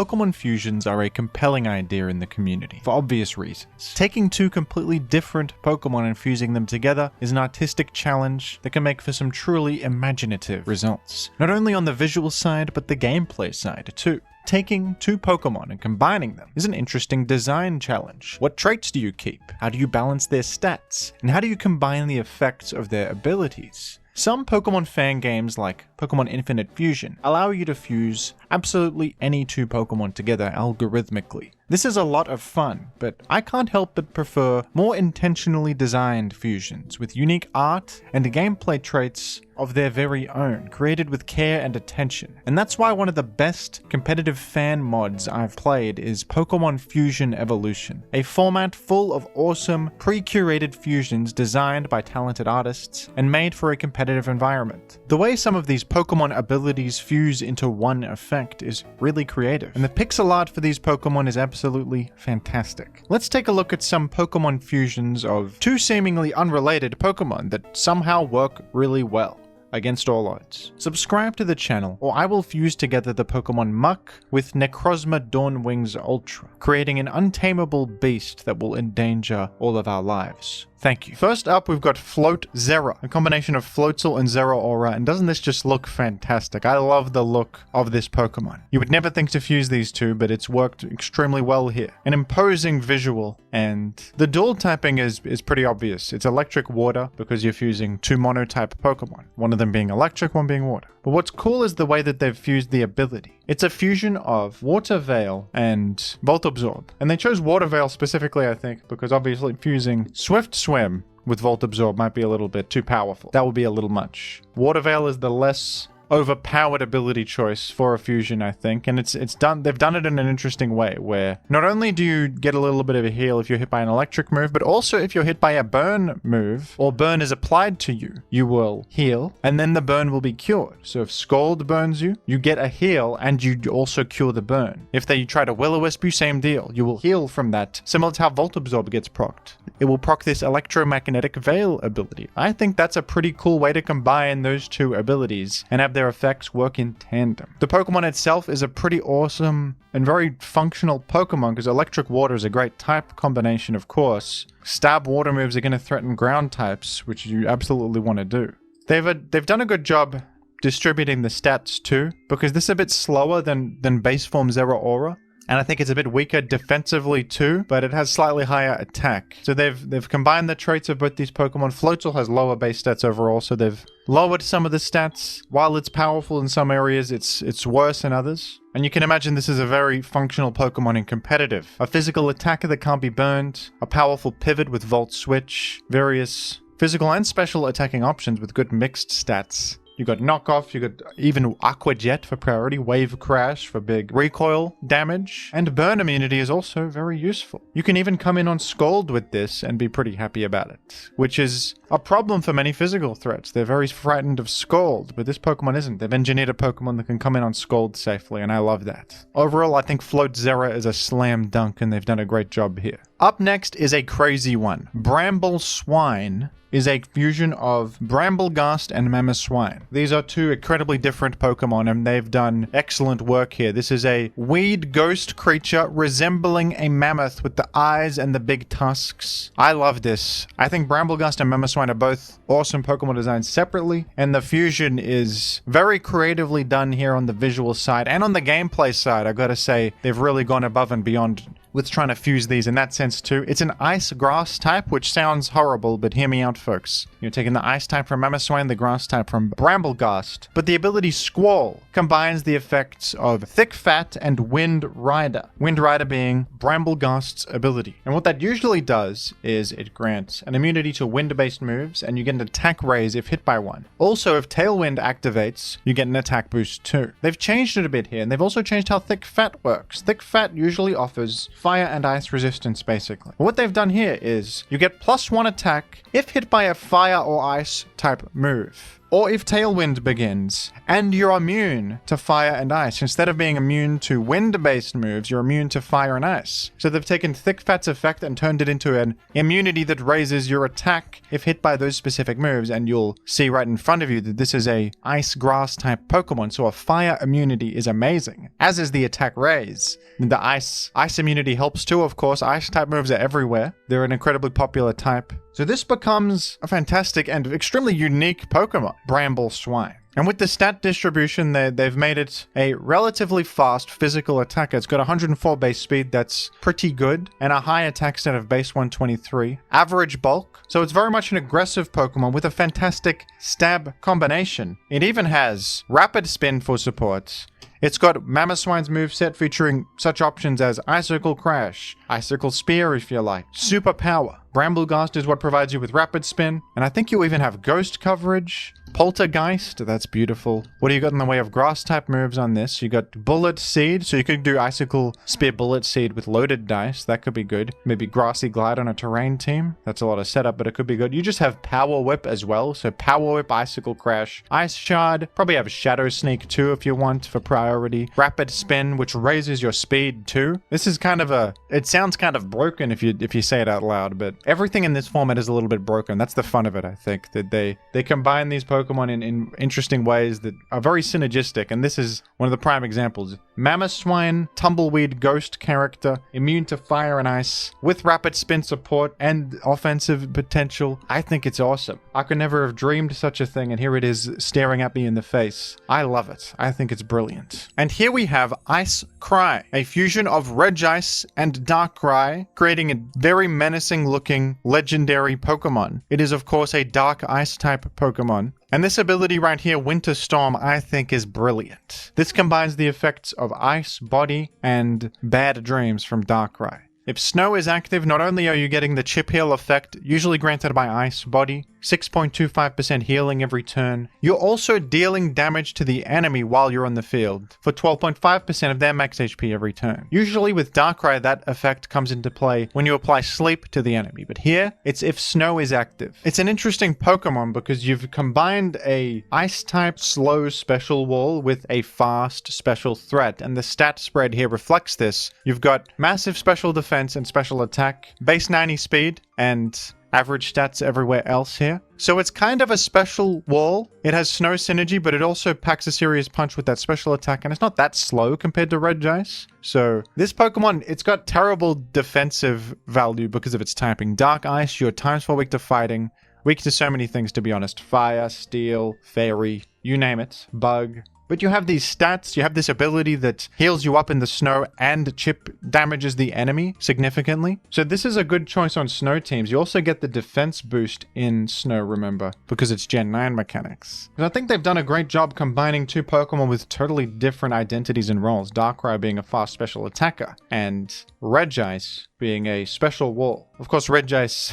Pokemon fusions are a compelling idea in the community, for obvious reasons. Taking two completely different Pokemon and fusing them together is an artistic challenge that can make for some truly imaginative results. Not only on the visual side, but the gameplay side too. Taking two Pokemon and combining them is an interesting design challenge. What traits do you keep? How do you balance their stats? And how do you combine the effects of their abilities? Some Pokemon fan games like Pokemon Infinite Fusion allow you to fuse absolutely any two Pokemon together algorithmically. This is a lot of fun, but I can't help but prefer more intentionally designed fusions with unique art and gameplay traits of their very own, created with care and attention. And that's why one of the best competitive fan mods I've played is Pokemon Fusion Evolution, a format full of awesome, pre-curated fusions designed by talented artists and made for a competitive environment. The way some of these Pokemon abilities fuse into one effect is really creative, and the pixel art for these Pokemon is absolutely fantastic. Let's take a look at some Pokemon fusions of two seemingly unrelated Pokemon that somehow work really well against all odds. Subscribe to the channel, or I will fuse together the Pokemon Muck with Necrozma Dawnwings Ultra, creating an untamable beast that will endanger all of our lives. Thank you. First up, we've got Floatzera, a combination of Floatzel and Zeraora, and doesn't this just look fantastic? I love the look of this Pokemon. You would never think to fuse these two, but it's worked extremely well here. An imposing visual, and the dual typing is pretty obvious. It's electric water because you're fusing two monotype Pokemon, one of them being electric, one being water. But what's cool is the way that they've fused the ability. It's a fusion of Water Veil and Volt Absorb. And they chose Water Veil specifically, I think, because obviously fusing Swift Swim with Volt Absorb might be a little bit too powerful. That would be a little much. Water Veil is the less overpowered ability choice for a fusion, I think, and they've done it in an interesting way where not only do you get a little bit of a heal if you're hit by an electric move, but also if you're hit by a burn move or burn is applied to you, you will heal and then the burn will be cured. So if Scald burns you, you get a heal and you also cure the burn. If they try to Will-O-Wisp you, same deal. You will heal from that, similar to how Volt Absorb gets procced. It will proc this electromagnetic veil ability. I think that's a pretty cool way to combine those two abilities and have their effects work in tandem. The Pokemon itself is a pretty awesome and very functional Pokemon because electric water is a great type combination, of course. Stab water moves are going to threaten ground types, which you absolutely want to do. They've done a good job distributing the stats too, because this is a bit slower than base form Zeraora. And I think it's a bit weaker defensively too, but it has slightly higher attack. So they've combined the traits of both these Pokemon. Floatzel has lower base stats overall, so they've lowered some of the stats. While it's powerful in some areas, it's worse in others. And you can imagine this is a very functional Pokemon in competitive. A physical attacker that can't be burned, a powerful pivot with Volt Switch, various physical and special attacking options with good mixed stats. You got Knockoff, you got even Aqua Jet for priority, Wave Crash for big recoil damage, and Burn Immunity is also very useful. You can even come in on Scald with this and be pretty happy about it, which is a problem for many physical threats. They're very frightened of Scald, but this Pokemon isn't. They've engineered a Pokemon that can come in on Scald safely, and I love that. Overall, I think Floatzera is a slam dunk, and they've done a great job here. Up next is a crazy one. Brambleswine is a fusion of Brambleghast and Mamoswine. These are two incredibly different Pokemon, and they've done excellent work here. This is a weed ghost creature resembling a mammoth with the eyes and the big tusks. I love this. I think Brambleghast and Mamoswine are both awesome Pokemon designs separately, and the fusion is very creatively done here on the visual side and on the gameplay side. I gotta say, they've really gone above and beyond with trying to fuse these in that sense too. It's an ice grass type, which sounds horrible, but hear me out, folks. You're taking the ice type from Mamoswine, the grass type from Brambleghast. But the ability Squall combines the effects of Thick Fat and Wind Rider. Wind Rider being Brambleghast's ability. And what that usually does is it grants an immunity to wind-based moves, and you get an attack raise if hit by one. Also, if Tailwind activates, you get an attack boost too. They've changed it a bit here, and they've also changed how Thick Fat works. Thick Fat usually offers fire and ice resistance, basically. What they've done here is you get +1 attack if hit by a fire or ice type move. or if Tailwind begins, and you're immune to fire and ice. Instead of being immune to wind-based moves, you're immune to fire and ice. So they've taken Thick Fat's effect and turned it into an immunity that raises your attack if hit by those specific moves, and you'll see right in front of you that this is a ice grass type Pokemon, so a fire immunity is amazing, as is the attack raise. And the ice immunity helps too, of course. Ice type moves are everywhere. They're an incredibly popular type. So this becomes a fantastic and extremely unique Pokemon, Brambleswine. And with the stat distribution, they've made it a relatively fast physical attacker. It's got 104 base speed, that's pretty good, and a high attack stat of base 123. Average bulk, so it's very much an aggressive Pokemon with a fantastic stab combination. It even has rapid spin for support. It's got Mamoswine's moveset featuring such options as Icicle Crash, Icicle Spear if you like, Super Power. Bramblegast is what provides you with Rapid Spin, and I think you even have Ghost coverage. Poltergeist, that's beautiful. What do you got in the way of grass type moves on this? You got Bullet Seed, so you could do Icicle Spear Bullet Seed with loaded dice. That could be good. Maybe Grassy Glide on a terrain team. That's a lot of setup, but it could be good. You just have Power Whip as well, so Power Whip, Icicle Crash, Ice Shard. Probably have Shadow Sneak too if you want for priority. Rapid Spin, which raises your speed too. This is kind of it sounds kind of broken if you say it out loud, but everything in this format is a little bit broken. That's the fun of it, I think, that they combine these Pokemon in interesting ways that are very synergistic, and this is one of the prime examples. Mamoswine, Tumbleweed Ghost character, immune to fire and ice, with rapid spin support and offensive potential. I think it's awesome. I could never have dreamed such a thing, and here it is staring at me in the face. I love it. I think it's brilliant. And here we have Icekral, a fusion of Regice and Darkrai, creating a very menacing looking legendary Pokemon. It is of course a dark ice type Pokemon. And this ability right here, Winter Storm, I think is brilliant. This combines the effects of Ice, Body, and Bad Dreams from Darkrai. If Snow is active, not only are you getting the Chip Heal effect, usually granted by Ice Body, 6.25% healing every turn, you're also dealing damage to the enemy while you're on the field, for 12.5% of their max HP every turn. Usually with Darkrai, that effect comes into play when you apply Sleep to the enemy, but here, it's if Snow is active. It's an interesting Pokemon because you've combined a Ice-type slow special wall with a fast special threat, and the stat spread here reflects this. You've got massive special defense and special attack, base 90 speed, and average stats everywhere else here. So it's kind of a special wall. It has Snow synergy, but it also packs a serious punch with that special attack, and it's not that slow compared to Regice. So this Pokemon, it's got terrible defensive value because of its typing. Dark Ice, you're times 4 weak to fighting, weak to so many things to be honest. Fire, Steel, Fairy, you name it, Bug. But you have these stats, you have this ability that heals you up in the snow and Chip damages the enemy significantly. So this is a good choice on snow teams. You also get the defense boost in snow, remember, because it's Gen 9 mechanics. And I think they've done a great job combining two Pokemon with totally different identities and roles. Darkrai being a fast special attacker and Regice being a special wall. Of course, Regice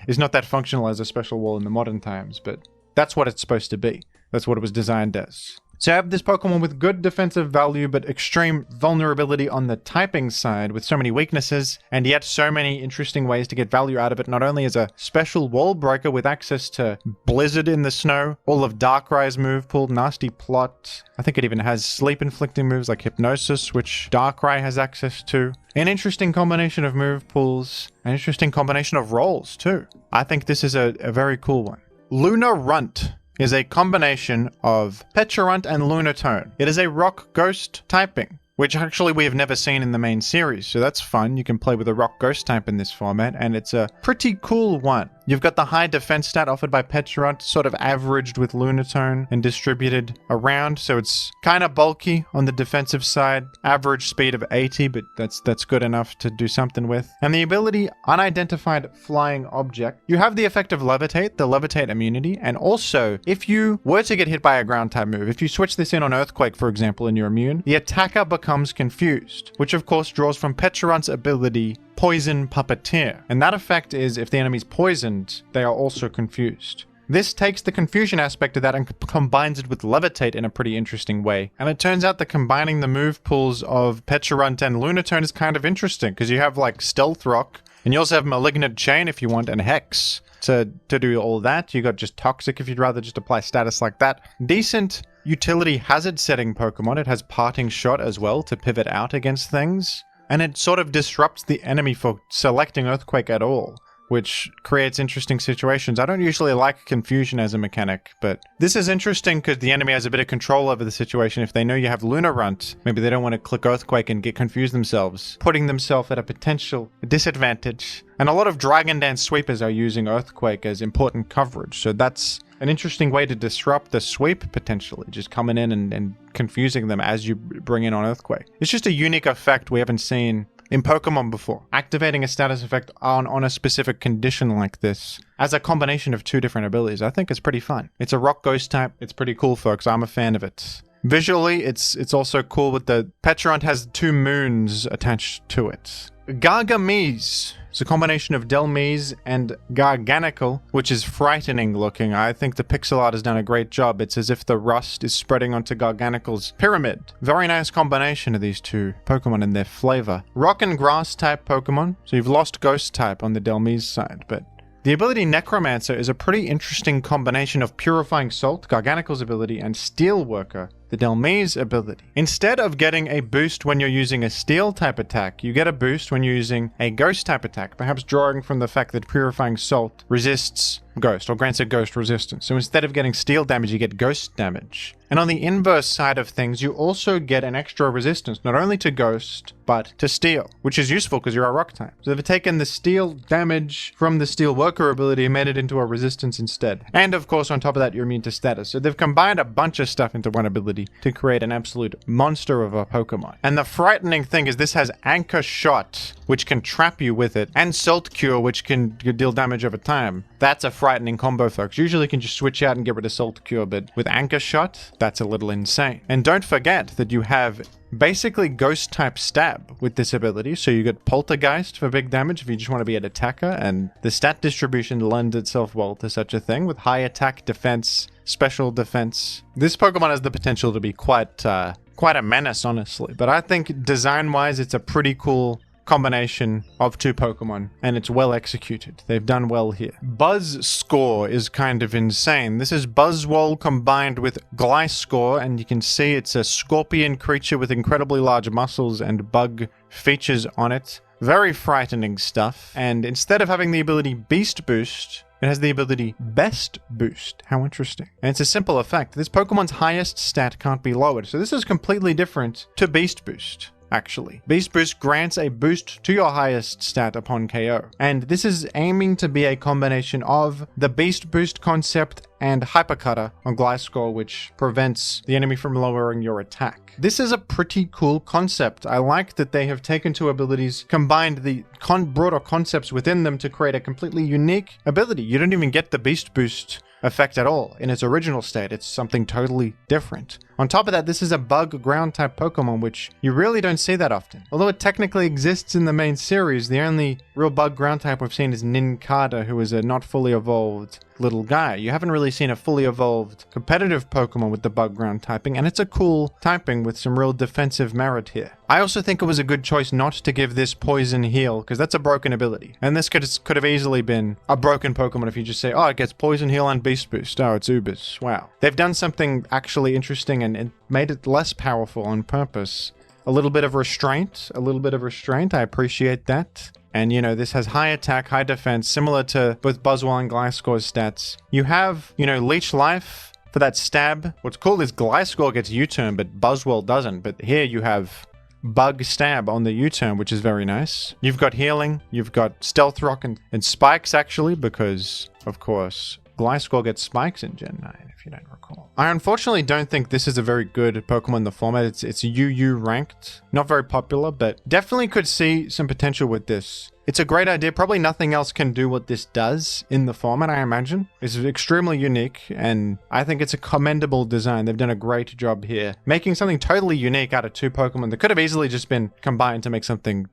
is not that functional as a special wall in the modern times, but that's what it's supposed to be. That's what it was designed as. So I have this Pokemon with good defensive value, but extreme vulnerability on the typing side with so many weaknesses, and yet so many interesting ways to get value out of it, not only as a special wall breaker with access to Blizzard in the snow, all of Darkrai's move pool, Nasty Plot. I think it even has sleep-inflicting moves like Hypnosis, which Darkrai has access to. An interesting combination of move pools, an interesting combination of roles too. I think this is a very cool one. Lunarunt is a combination of Pecharunt and Lunatone. It is a rock ghost typing, which actually we have never seen in the main series, so that's fun. You can play with a rock ghost type in this format, and it's a pretty cool one. You've got the high defense stat offered by Pecharunt, sort of averaged with Lunatone and distributed around, so it's kind of bulky on the defensive side. Average speed of 80, but that's good enough to do something with. And the ability Unidentified Flying Object. You have the effect of Levitate, the Levitate immunity, and also, if you were to get hit by a ground type move, if you switch this in on Earthquake, for example, and you're immune, the attacker becomes confused, which of course draws from Pecharunt's ability Poison Puppeteer, and that effect is if the enemy's poisoned, they are also confused. This takes the confusion aspect of that and combines it with Levitate in a pretty interesting way, and it turns out that combining the move pools of Pecharunt and Lunatone is kind of interesting, because you have like Stealth Rock, and you also have Malignant Chain if you want, and Hex. to do all that. You got just Toxic if you'd rather just apply status like that. Decent utility hazard setting Pokemon. It has Parting Shot as well to pivot out against things. And it sort of disrupts the enemy for selecting Earthquake at all, which creates interesting situations. I don't usually like confusion as a mechanic, but this is interesting because the enemy has a bit of control over the situation. If they know you have Lunarunt, maybe they don't want to click Earthquake and get confused themselves, putting themselves at a potential disadvantage. And a lot of Dragon Dance sweepers are using Earthquake as important coverage, so that's an interesting way to disrupt the sweep potentially, just coming in and confusing them as you bring in on Earthquake. It's just a unique effect we haven't seen in Pokemon before. Activating a status effect on a specific condition like this as a combination of two different abilities, I think is pretty fun. It's a rock ghost type. It's pretty cool, folks. I'm a fan of it. Visually, it's also cool with the Pecharunt has 2 moons attached to it. Gargamise. It's a combination of Delmise and Garganical, which is frightening looking. I think the pixel art has done a great job. It's as if the rust is spreading onto Garganical's pyramid. Very nice combination of these two Pokemon and their flavor. Rock and Grass type Pokemon. So you've lost Ghost type on the Delmise side, but the ability Necromancer is a pretty interesting combination of Purifying Salt, Garganical's ability, and Steelworker, the Delmise ability. Instead of getting a boost when you're using a Steel type attack, you get a boost when you're using a Ghost type attack, perhaps drawing from the fact that Purifying Salt resists Ghost, or grants a Ghost resistance. So instead of getting Steel damage, you get Ghost damage. And on the inverse side of things, you also get an extra resistance, not only to Ghost, but to Steel, which is useful because you're a Rock type. So they've taken the Steel damage from the Steel Worker ability and made it into a resistance instead. And of course, on top of that, you're immune to status. So they've combined a bunch of stuff into one ability to create an absolute monster of a Pokemon. And the frightening thing is this has Anchor Shot, which can trap you with it, and Salt Cure, which can deal damage over time. That's a frightening combo, folks. Usually you can just switch out and get rid of Salt Cure, but with Anchor Shot, that's a little insane. And don't forget that you have basically Ghost type Stab with this ability, so you get Poltergeist for big damage if you just want to be an attacker, and the stat distribution lends itself well to such a thing with high attack, defense, special defense. This Pokemon has the potential to be quite a menace, honestly, but I think design-wise it's a pretty cool combination of two Pokemon, and it's well executed. They've done well here. Buzzscor is kind of insane. This is Buzzwole combined with Gliscor, and you can see it's a scorpion creature with incredibly large muscles and bug features on it. Very frightening stuff. And instead of having the ability Beast Boost, it has the ability Best Boost. How interesting. And it's a simple effect. This Pokemon's highest stat can't be lowered, so this is completely different to Beast Boost. Actually, Beast Boost grants a boost to your highest stat upon KO. And this is aiming to be a combination of the Beast Boost concept and Hypercutter on Gliscor, which prevents the enemy from lowering your attack. This is a pretty cool concept. I like that they have taken two abilities, combined the broader concepts within them to create a completely unique ability. You don't even get the Beast Boost effect at all in its original state. It's something totally different. On top of that, this is a bug ground type Pokemon, which you really don't see that often. Although it technically exists in the main series, the only real bug ground type we've seen is Nincada, who is a not fully evolved little guy. You haven't really seen a fully evolved competitive Pokemon with the bug ground typing, and it's a cool typing with some real defensive merit here. I also think it was a good choice not to give this Poison Heal, because that's a broken ability. And this could have easily been a broken Pokemon if you just say, oh, it gets Poison Heal and Beast Boost. Oh, it's Ubers. Wow. They've done something actually interesting and made it less powerful on purpose. A little bit of restraint. I appreciate that. And, you know, this has high attack, high defense, similar to both Buzzwole and Gliscor's stats. You have, you know, Leech Life for that stab. What's cool is Gliscor gets U-turn, but Buzzwole doesn't. But here you have Bug Stab on the U-turn, which is very nice. You've got Healing, you've got Stealth Rock and Spikes, actually, because, of course, Gliscor gets Spikes in Gen 9, if you don't recall. I unfortunately don't think this is a very good Pokemon in the format. It's UU ranked. Not very popular, but definitely could see some potential with this. It's a great idea. Probably nothing else can do what this does in the format, I imagine. It's extremely unique, and I think it's a commendable design. They've done a great job here, making something totally unique out of two Pokemon that could have easily just been combined to make something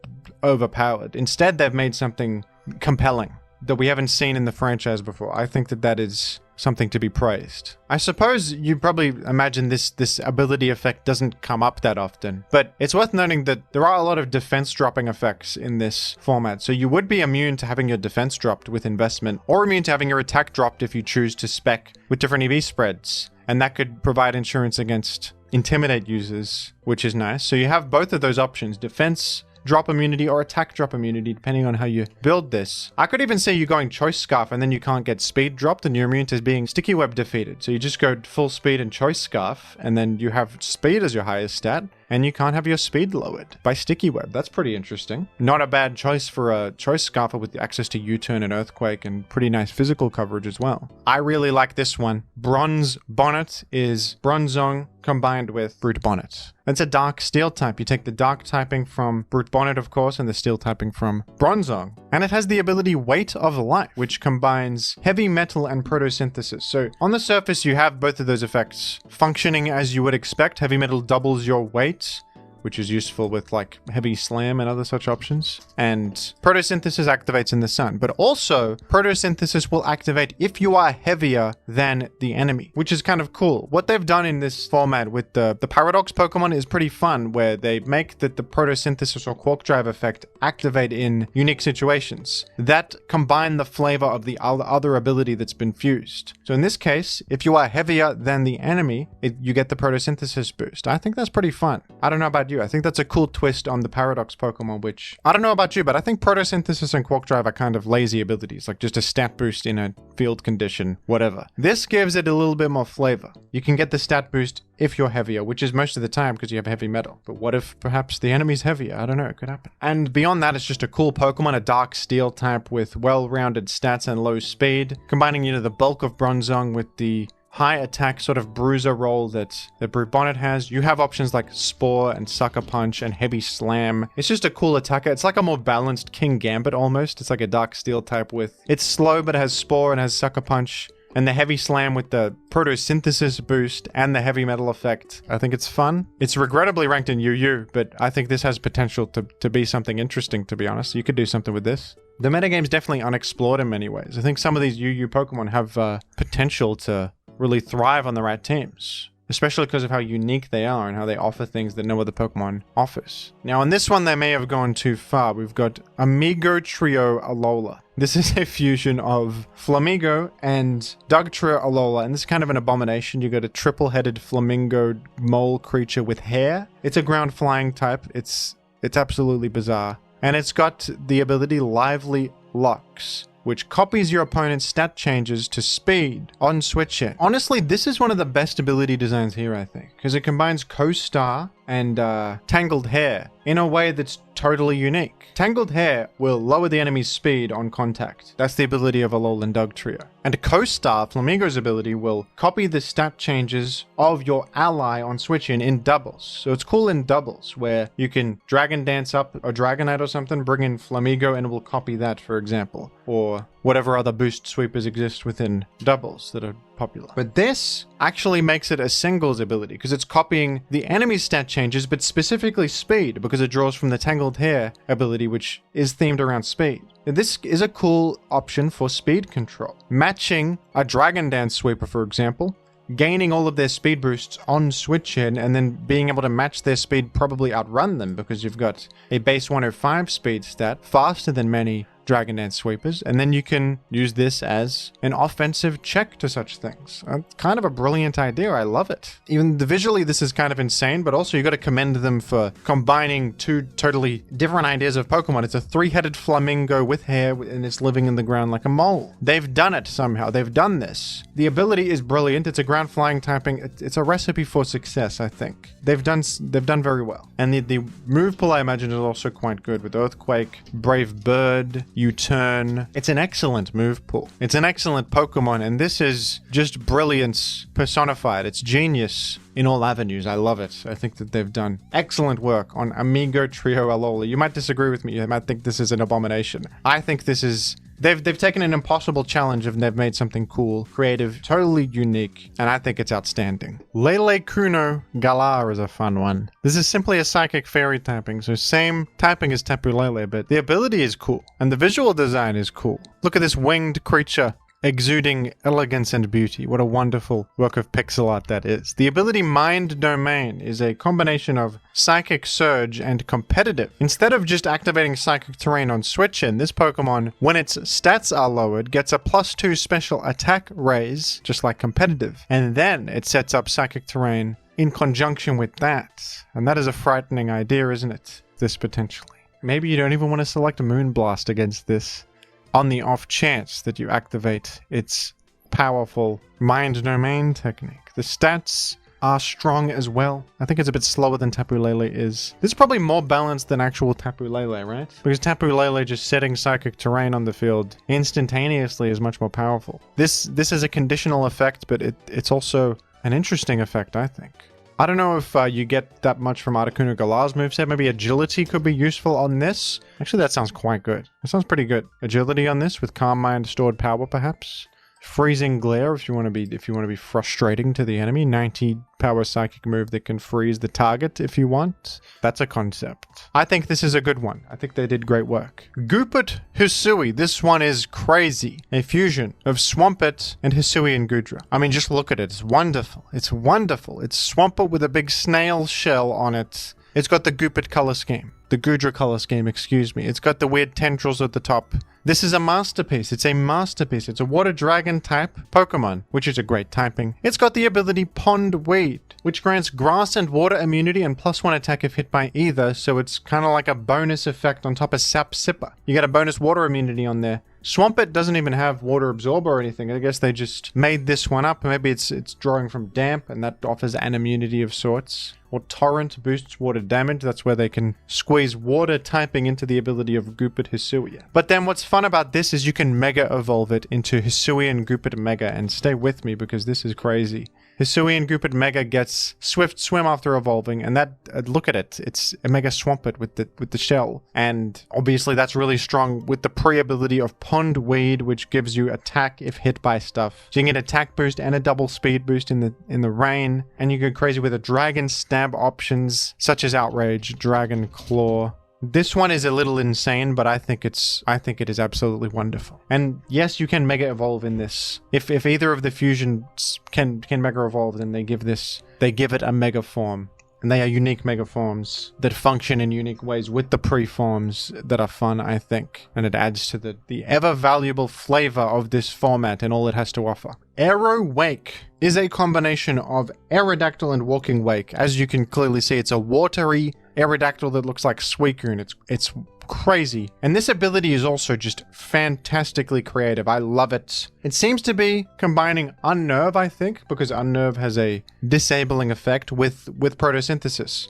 overpowered. Instead, they've made something compelling that we haven't seen in the franchise before. I think that is something to be praised. I suppose you probably imagine this ability effect doesn't come up that often, but it's worth noting that there are a lot of defense dropping effects in this format, so you would be immune to having your defense dropped with investment, or immune to having your attack dropped if you choose to spec with different EV spreads, and that could provide insurance against intimidate users, which is nice. So you have both of those options, defense drop immunity or attack drop immunity, depending on how you build this. I could even say you're going choice scarf and then you can't get speed dropped and you're immune to being sticky web defeated. So you just go full speed and choice scarf, and then you have speed as your highest stat, and you can't have your speed lowered by sticky web. That's pretty interesting. Not a bad choice for a choice scarfer with access to U-turn and earthquake and pretty nice physical coverage as well. I really like this one. Bronze Bonnet is Bronzong combined with Brute Bonnet. It's a dark steel type. You take the dark typing from Brute Bonnet, of course, and the steel typing from Bronzong. And it has the ability Weight of Life, which combines heavy metal and photosynthesis. So on the surface, you have both of those effects functioning as you would expect. Heavy metal doubles your weight, which is useful with like heavy slam and other such options. And photosynthesis activates in the sun, but also photosynthesis will activate if you are heavier than the enemy, which is kind of cool. What they've done in this format with the paradox Pokemon is pretty fun, where they make that the photosynthesis or quark drive effect activate in unique situations that combine the flavor of the other ability that's been fused. So in this case, if you are heavier than the enemy, you get the photosynthesis boost. I think that's pretty fun. I don't know about you. I think that's a cool twist on the paradox Pokemon, which I don't know about you, but I think photosynthesis and quark drive are kind of lazy abilities, like just a stat boost in a field condition, whatever. This gives it a little bit more flavor. You can get the stat boost if you're heavier, which is most of the time because you have heavy metal. But what if perhaps the enemy's heavier? I don't know, it could happen. And beyond that, it's just a cool Pokemon, a dark steel type with well-rounded stats and low speed, combining, the bulk of Bronzong with the high attack sort of bruiser role that Brute Bonnet has. You have options like Spore and Sucker Punch and Heavy Slam. It's just a cool attacker. It's like a more balanced King Gambit almost. It's like a dark steel type with... It's slow, but it has Spore and has Sucker Punch. And the Heavy Slam with the photosynthesis boost and the heavy metal effect. I think it's fun. It's regrettably ranked in UU, but I think this has potential to be something interesting, to be honest. You could do something with this. The metagame's definitely unexplored in many ways. I think some of these UU Pokemon have potential to really thrive on the right teams, especially because of how unique they are and how they offer things that no other Pokemon offers. Now, on this one, they may have gone too far. We've got Amigotrio-Alola. This is a fusion of Flamigo and Dugtrio-Alola, and this is kind of an abomination. You got a triple-headed flamingo mole creature with hair. It's a ground flying type. It's absolutely bizarre. And it's got the ability Lively Locks, which copies your opponent's stat changes to speed on switch in. Honestly, this is one of the best ability designs here, I think, because it combines Co-Star and Tangled Hair in a way that's totally unique. Tangled Hair will lower the enemy's speed on contact. That's the ability of Alolan Dugtrio. And Co-Star, Flamigo's ability, will copy the stat changes of your ally on switch in doubles. So it's cool in doubles, where you can Dragon Dance up or Dragonite or something, bring in Flamigo, and it will copy that, for example. Or whatever other boost sweepers exist within doubles that are popular. But this actually makes it a singles ability because it's copying the enemy's stat changes, but specifically speed, because it draws from the Tangled Hair ability, which is themed around speed. This is a cool option for speed control. Matching a Dragon Dance sweeper, for example, gaining all of their speed boosts on switch in, and then being able to match their speed, probably outrun them, because you've got a base 105 speed stat, faster than many Dragon Dance sweepers, and then you can use this as an offensive check to such things. Kind of a brilliant idea. I love it. Even visually, this is kind of insane, but also you got to commend them for combining two totally different ideas of Pokemon. It's a three-headed flamingo with hair, and it's living in the ground like a mole. They've done it somehow. They've done this. The ability is brilliant. It's a ground flying typing. It's a recipe for success, I think. They've done very well. And the move pool, I imagine, is also quite good with Earthquake, Brave Bird, U-turn. It's an excellent move pool. It's an excellent Pokemon, and this is just brilliance personified. It's genius in all avenues. I love it. I think that they've done excellent work on Amigotrio-Alola. You might disagree with me. You might think this is an abomination. I think this is... They've taken an impossible challenge and they've made something cool, creative, totally unique, and I think it's outstanding. Lelecuno-Galar is a fun one. This is simply a psychic fairy typing, so same typing as Tapu Lele, but the ability is cool, and the visual design is cool. Look at this winged creature exuding elegance and beauty. What a wonderful work of pixel art that is. The ability Mind Domain is a combination of Psychic Surge and Competitive. Instead of just activating Psychic Terrain on switch in, this Pokemon, when its stats are lowered, gets a +2 special attack raise, just like Competitive. And then it sets up Psychic Terrain in conjunction with that. And that is a frightening idea, isn't it? This potentially. Maybe you don't even want to select Moonblast against this, on the off chance that you activate its powerful Mind Domain technique. The stats are strong as well. I think it's a bit slower than Tapu Lele is. This is probably more balanced than actual Tapu Lele, right? Because Tapu Lele just setting Psychic Terrain on the field instantaneously is much more powerful. This is a conditional effect, but it's also an interesting effect, I think. I don't know if you get that much from Articuno-Galar's moveset. Maybe Agility could be useful on this. Actually, that sounds quite good. That sounds pretty good. Agility on this with Calm Mind, Stored Power, perhaps. Freezing Glare if you want to be frustrating to the enemy. 90 power psychic move that can freeze the target if you want. That's a concept. I think this is a good one. I think they did great work. Goopert-Hisui. This one is crazy. A fusion of Swampert and Hisui and Goodra. I mean, just look at it. It's wonderful. It's wonderful. It's Swampert with a big snail shell on it. It's got the Goopert color scheme. The Goodra color scheme, excuse me. It's got the weird tendrils at the top. This is a masterpiece. It's a masterpiece. It's a water dragon type Pokemon, which is a great typing. It's got the ability Pond Weed, which grants grass and water immunity and +1 attack if hit by either, so it's kind of like a bonus effect on top of Sap Sipper. You get a bonus water immunity on there. Swampert doesn't even have water absorber or anything. I guess they just made this one up. Maybe it's drawing from damp and that offers an immunity of sorts. Or Torrent boosts water damage. That's where they can squeeze water typing into the ability of Goopert-Hisui. But then what's fun about this is you can Mega Evolve it into Hisui and Goopert Mega. And stay with me because this is crazy. Hisui and Goopert Mega gets Swift Swim after evolving, and that look at it, it's a Mega Swampert with the shell, and obviously that's really strong with the pre-ability of Pond Weed, which gives you attack if hit by stuff. So you can get attack boost and a double speed boost in the rain, and you go crazy with the Dragon Stab options such as Outrage, Dragon Claw. This one is a little insane, but I think it is absolutely wonderful. And yes, you can Mega Evolve in this. If either of the fusions can Mega Evolve, then they give it a Mega Form. And they are unique Mega Forms that function in unique ways with the pre-forms that are fun, I think. And it adds to the ever-valuable flavor of this format and all it has to offer. Aero Wake is a combination of Aerodactyl and Walking Wake. As you can clearly see, it's a watery Aerodactyl that looks like Suicune. It's crazy. And this ability is also just fantastically creative. I love it. It seems to be combining Unnerve, I think, because Unnerve has a disabling effect with photosynthesis.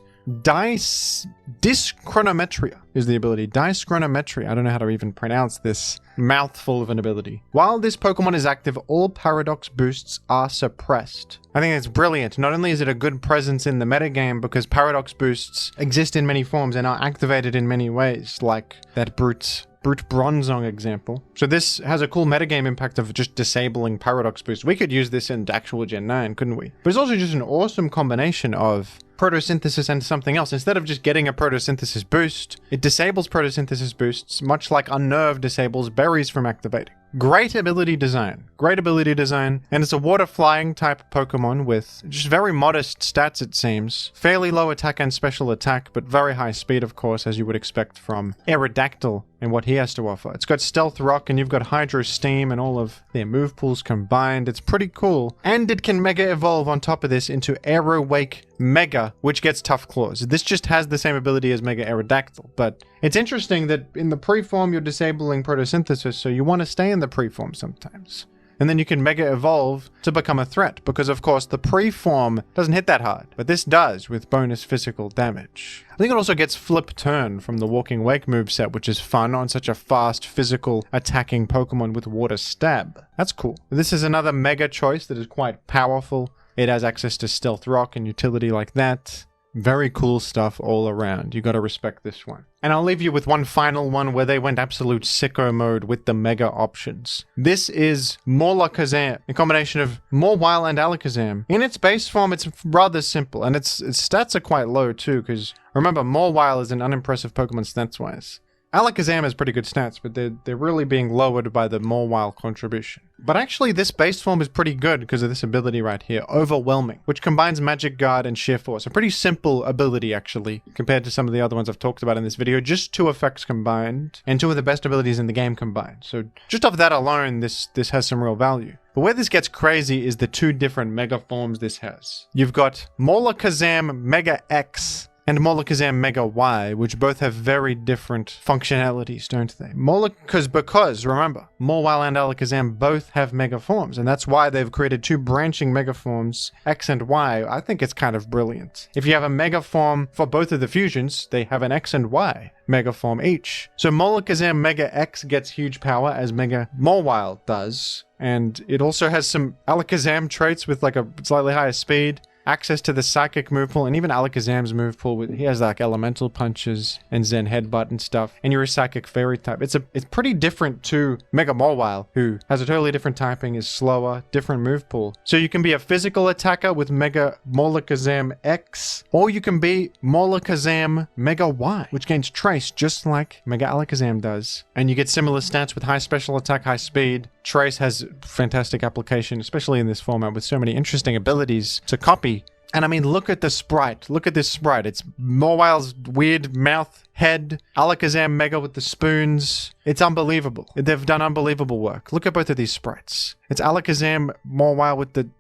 Dyschronometria is the ability. Dyschronometria. I don't know how to even pronounce this mouthful of an ability. While this Pokemon is active, all Paradox boosts are suppressed. I think it's brilliant. Not only is it a good presence in the metagame because Paradox boosts exist in many forms and are activated in many ways, like that Brute Bronzong example. So this has a cool metagame impact of just disabling Paradox boost. We could use this in actual Gen 9, couldn't we? But it's also just an awesome combination of photosynthesis and something else. Instead of just getting a photosynthesis boost, it disables photosynthesis boosts, much like Unnerve disables berries from activating. Great ability design, and it's a water flying type Pokemon with just very modest stats, it seems. Fairly low attack and special attack, but very high speed, of course, as you would expect from Aerodactyl and what he has to offer. It's got Stealth Rock, and you've got Hydro Steam and all of their move pools combined. It's pretty cool. And it can Mega Evolve on top of this into Aero Wake Mega, which gets Tough Claws. This just has the same ability as Mega Aerodactyl, but it's interesting that in the pre-form you're disabling photosynthesis, so you want to stay in the pre-form sometimes. And then you can Mega Evolve to become a threat, because of course the pre-form doesn't hit that hard, but this does with bonus physical damage. I think it also gets Flip Turn from the Walking Wake moveset, which is fun on such a fast physical attacking Pokemon with Water Stab. That's cool. This is another Mega choice that is quite powerful. It has access to Stealth Rock and utility like that. Very cool stuff all around. You gotta respect this one. And I'll leave you with one final one where they went absolute sicko mode with the Mega options. This is Mawlakazam, a combination of Mawile and Alakazam. In its base form, it's rather simple, and its stats are quite low too, because remember, Mawile is an unimpressive Pokemon stats-wise. Alakazam has pretty good stats, but they're really being lowered by the Mawile contribution. But actually, this base form is pretty good because of this ability right here, Overwhelming, which combines Magic Guard and Sheer Force. A pretty simple ability, actually, compared to some of the other ones I've talked about in this video. Just 2 effects combined, and 2 of the best abilities in the game combined. So just off that alone, this has some real value. But where this gets crazy is the 2 different Mega forms this has. You've got Mawlakazam Mega X and Mawlakazam Mega Y, which both have very different functionalities, don't they? Because remember, Mawile and Alakazam both have Mega forms, and that's why they've created 2 branching Mega forms, X and Y. I think it's kind of brilliant. If you have a Mega form for both of the fusions, they have an X and Y Mega form each. So Mawlakazam Mega X gets huge power, as Mega Mawile does, and it also has some Alakazam traits with like a slightly higher speed, access to the Psychic move pool, and even Alakazam's move pool. He has like Elemental Punches and Zen Headbutt and stuff, and you're a Psychic Fairy type. It's pretty different to Mega Mawile, who has a totally different typing, is slower, different move pool. So you can be a physical attacker with Mega Mawlakazam X, or you can be Mawlakazam Mega Y, which gains Trace just like Mega Alakazam does. And you get similar stats with high special attack, high speed. Trace has fantastic application, especially in this format with so many interesting abilities to copy. And I mean, look at the sprite. Look at this sprite. It's Mawile's weird mouth, head, Alakazam Mega with the spoons. It's unbelievable. They've done unbelievable work. Look at both of these sprites. It's Alakazam Mawile with the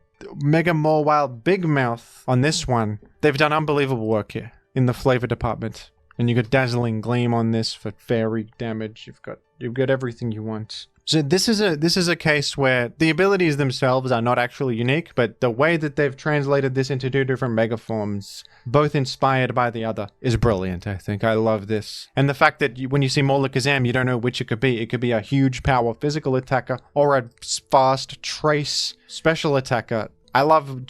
Mega Mawile big mouth on this one. They've done unbelievable work here in the flavor department. And you got Dazzling Gleam on this for fairy damage. You've got everything you want. So this is a case where the abilities themselves are not actually unique, but the way that they've translated this into 2 different Mega forms, both inspired by the other, is brilliant, I think. I love this. And the fact that when you see Mawlakazam, you don't know which it could be. It could be a huge power physical attacker or a fast trace special attacker. I love when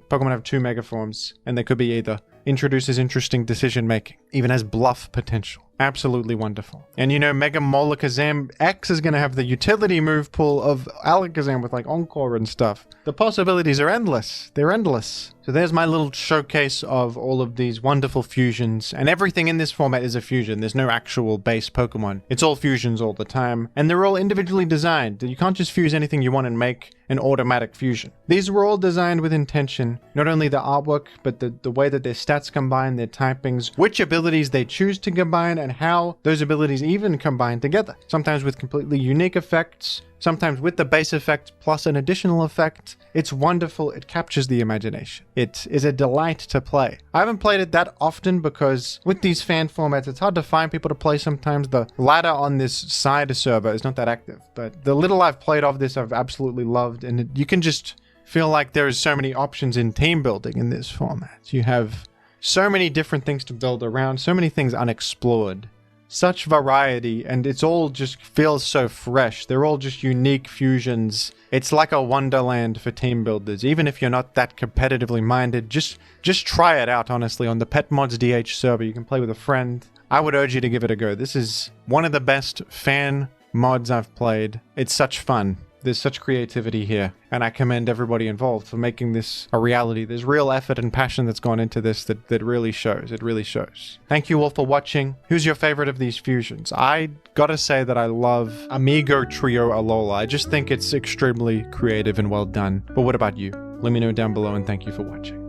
Pokemon have 2 Mega forms, and they could be either. Introduces interesting decision making, even has bluff potential. Absolutely wonderful. And you know, Mega Mawlakazam X is going to have the utility move pool of Alakazam with like Encore and stuff. The possibilities are endless. They're endless. So there's my little showcase of all of these wonderful fusions, and everything in this format is a fusion. There's no actual base Pokemon. It's all fusions all the time, and they're all individually designed. You can't just fuse anything you want and make an automatic fusion. These were all designed with intention, not only the artwork, but the way that their stats combine, their typings, which abilities they choose to combine, and how those abilities even combine together. Sometimes with completely unique effects, sometimes with the base effect plus an additional effect. It's wonderful. It captures the imagination. It is a delight to play. I haven't played it that often because with these fan formats, it's hard to find people to play sometimes. The ladder on this side server is not that active, but the little I've played of this, I've absolutely loved. And you can just feel like there is so many options in team building in this format. You have so many different things to build around, so many things unexplored. Such variety, and it's all just feels so fresh. They're all just unique fusions. It's like a wonderland for team builders. Even if you're not that competitively minded, just try it out, honestly. On the Pet Mods DH server, you can play with a friend. I would urge you to give it a go. This is one of the best fan mods I've played. It's such fun. There's such creativity here, and I commend everybody involved for making this a reality. There's real effort and passion that's gone into this that really shows. It really shows. Thank you all for watching. Who's your favorite of these fusions? I gotta say that I love Amigotrio-Alola. I just think it's extremely creative and well done. But what about you? Let me know down below, and thank you for watching.